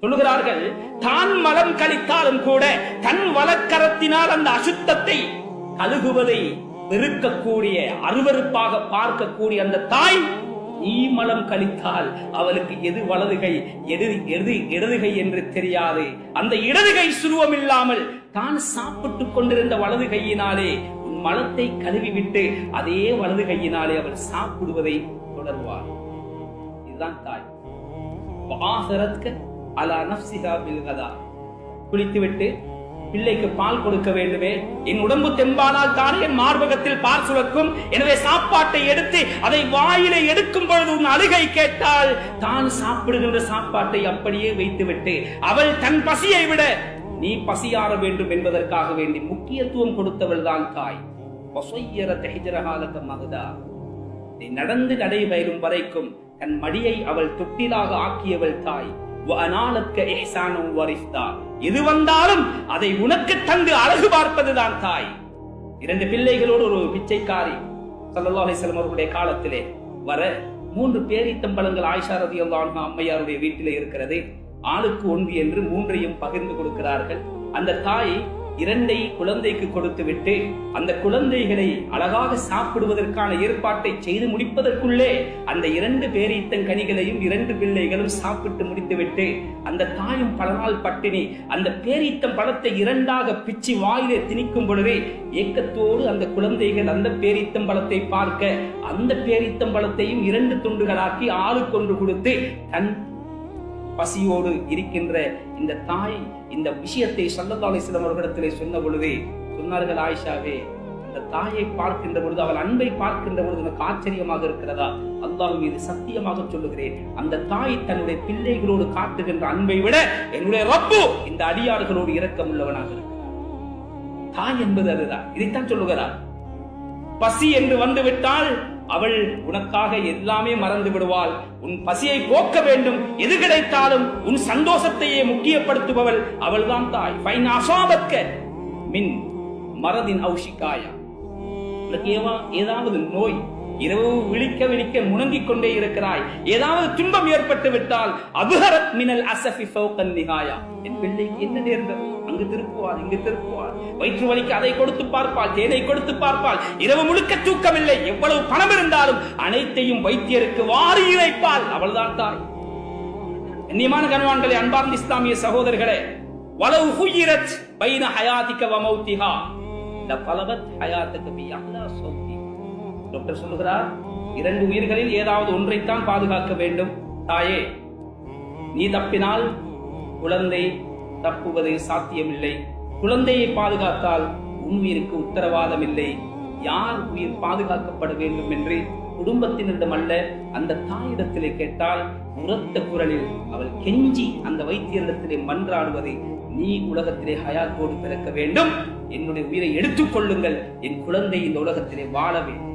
சொல்லுகிறார்கள், தான் மலம் கழித்தாலும் கூட தன் வலக்கரத்தினால் அந்த அசுத்தத்தை கழுகுவதை வெறுக்கக்கூடிய, அருவருப்பாக பார்க்கக்கூடிய அந்த தாய், நீ மலம் கழித்தால் அவளுக்கு எது வலதுகை எது இடதுகை என்று தெரியாது. அந்த இடதுகை சுருவம் இல்லாமல் தான் சாப்பிட்டுக் கொண்டிருந்த வலது கையினாலே உன் மலத்தை கழுவிவிட்டு அதே வலது கையினாலே அவள் சாப்பிடுவதை தொடர்வாள். இதுதான் தாய். குளித்துவிட்டு பிள்ளைக்கு பால் கொடுக்க வேண்டுமே, என் உடம்பு தெம்பானால் தானே என் மார்பகத்தில் பால் சுரக்கும். எனவே சாப்பாட்டை எடுத்து அதை வாயிலை எடுக்கும் பொழுது உன் அழுகை கேட்டால் தான் சாப்பிடுகின்ற சாப்பாட்டை அப்படியே வைத்துவிட்டு அவள் தன் பசியை விட நீ பசியாற வேண்டும் என்பதற்காக வேண்டி முக்கியத்துவம் கொடுத்தவள் தான் தாய். நீ நடந்து நடைபெறும் வரைக்கும் தன் மடியை அவள் தொட்டிலாக ஆக்கியவள் தாய். எது வந்தாலும் அதை உனக்கு தந்து அழகு பார்ப்பதுதான் தாய். 2 பிள்ளைகளோடு ஒரு பிச்சைக்காரி ஸல்லல்லாஹு அலைஹி வஸல்லம் அவர்களுடைய காலத்திலே வர 3 பேரித்தம்பழங்கள் ஆயிஷா ரலியல்லாஹு அன்ஹா அம்மையாருடைய வீட்டிலே இருக்கிறது. ஆளுக்கு 1 என்று 3ஐயும் பகிர்ந்து கொடுக்கிறார்கள். அந்த தாய் 2ஐ குழந்தைக்கு கொடுத்து விட்டு அந்த குழந்தைகளை அழகாக சாப்பிடுவதற்கான ஏற்பாட்டை செய்து முடிப்பதற்குள்ளே அந்த 2 பேரீத்தங்கனிகளையும் 2 பிள்ளைகளும் சாப்பிட்டு முடித்துவிட்டு அந்த தாயும் பல நாள் பட்டினி அந்த பேரீத்தம் பழத்தை 2ஆக பிச்சு வாயிலே திணிக்கும் பொழுதே ஏக்கத்தோடு அந்த குழந்தைகள் அந்த பேரீத்தம் பழத்தை பார்க்க அந்த பேரீத்தம் பழத்தையும் 2 துண்டுகளாக்கி ஆளுக்கு 1 கொடுத்து தன் பசியோடு இருக்கின்ற இந்த தாய் இந்த விஷயத்தை ஸல்லல்லாஹு அலைஹி வஸல்லம் அவர்களிடத்திலே சொன்ன பொழுதே சொன்னார்கள், ஆயிஷாவே, அந்த தாயை பார்க்கின்ற பொழுது, அவள் அன்பை பார்க்கின்ற பொழுது எனக்கு ஆச்சரியமாக இருக்கிறதா? அல்லாஹ் மீது சத்தியமாக சொல்லுகிறேன், அந்த தாய் தன்னுடைய பிள்ளைகளோடு காட்டுகின்ற அன்பை விட என்னுடைய ரப்பு இந்த அடியார்களோடு இரக்கம் உள்ளவனாக இருக்கிறார். தாய் என்பது அதுதான். இதைத்தான் சொல்லுகிறார். பசி என்று வந்துவிட்டால் அவள் உனக்காக எல்லாமே மறந்து விடுவாள். உன் பசியை போக்க வேண்டும், எது கிடைத்தாலும் உன் சந்தோஷத்தையே முக்கியப்படுத்துபவள் அவள்தான் தாய். ஃபைன் அஸாபத்க மின் மரதின் அவு ஷிகாயா, ஏதாவது நோய், இரவு விழிக்க முணங்கிக் கொண்டே இருக்கிறாய், ஏதாவது துன்பம் ஏற்பட்டு விட்டால் அபுஹரத் மினல் அஸஃபி ஃபௌகன் நிஹாயா, என் பிள்ளைக்கு என்ன நேர்ந்தது, அங்கு திருப்புவார் இங்கு திருப்புவார், வயிற்று வலிக்கு அதை கொடுத்து பார்ப்பாள், தேனை கொடுத்து பார்ப்பாள், இரவு முழுக்க தூக்கமில்லை, எவ்வளவு பணம் இருந்தாலும் அனைத்தையும் வைத்தியருக்கு வாரி இறைப்பாள். அவள்தான் தாய். கண்ணியமான கணவான்களே, அன்பார்ந்த இஸ்லாமிய சகோதரர்களே, வலவு ஹுயிரத் பைன ஹயாதிக வ மௌதிஹா லபலகத் ஹயாதக பி அஹ்லா சௌதி. டாக்டர் சொல்லுகிறார், 2 உயிர்களில் ஏதாவது ஒன்றைத்தான் பாதுகாக்க வேண்டும். தாயே, நீ தப்பினால் குழந்தை தப்புவது சாத்தியமில்லை. குழந்தையை பாதுகாத்தால் உன் உயிருக்கு உத்தரவாதம் இல்லை. யார் உயிர் பாதுகாக்கப்பட வேண்டும் என்று குடும்பத்தினரிடம் அல்ல, அந்த தாயிடத்திலே கேட்டால் உரத்த குரலில் அவள் கெஞ்சி அந்த வைத்தியரிடத்திலே மன்றாடுவது, நீ உலகத்திலே ஹயாத்தோடு பிறக்க வேண்டும், என்னுடைய உயிரை எடுத்துக் கொள்ளுங்கள், என் குழந்தை இந்த உலகத்திலே வாழ வேண்டும்.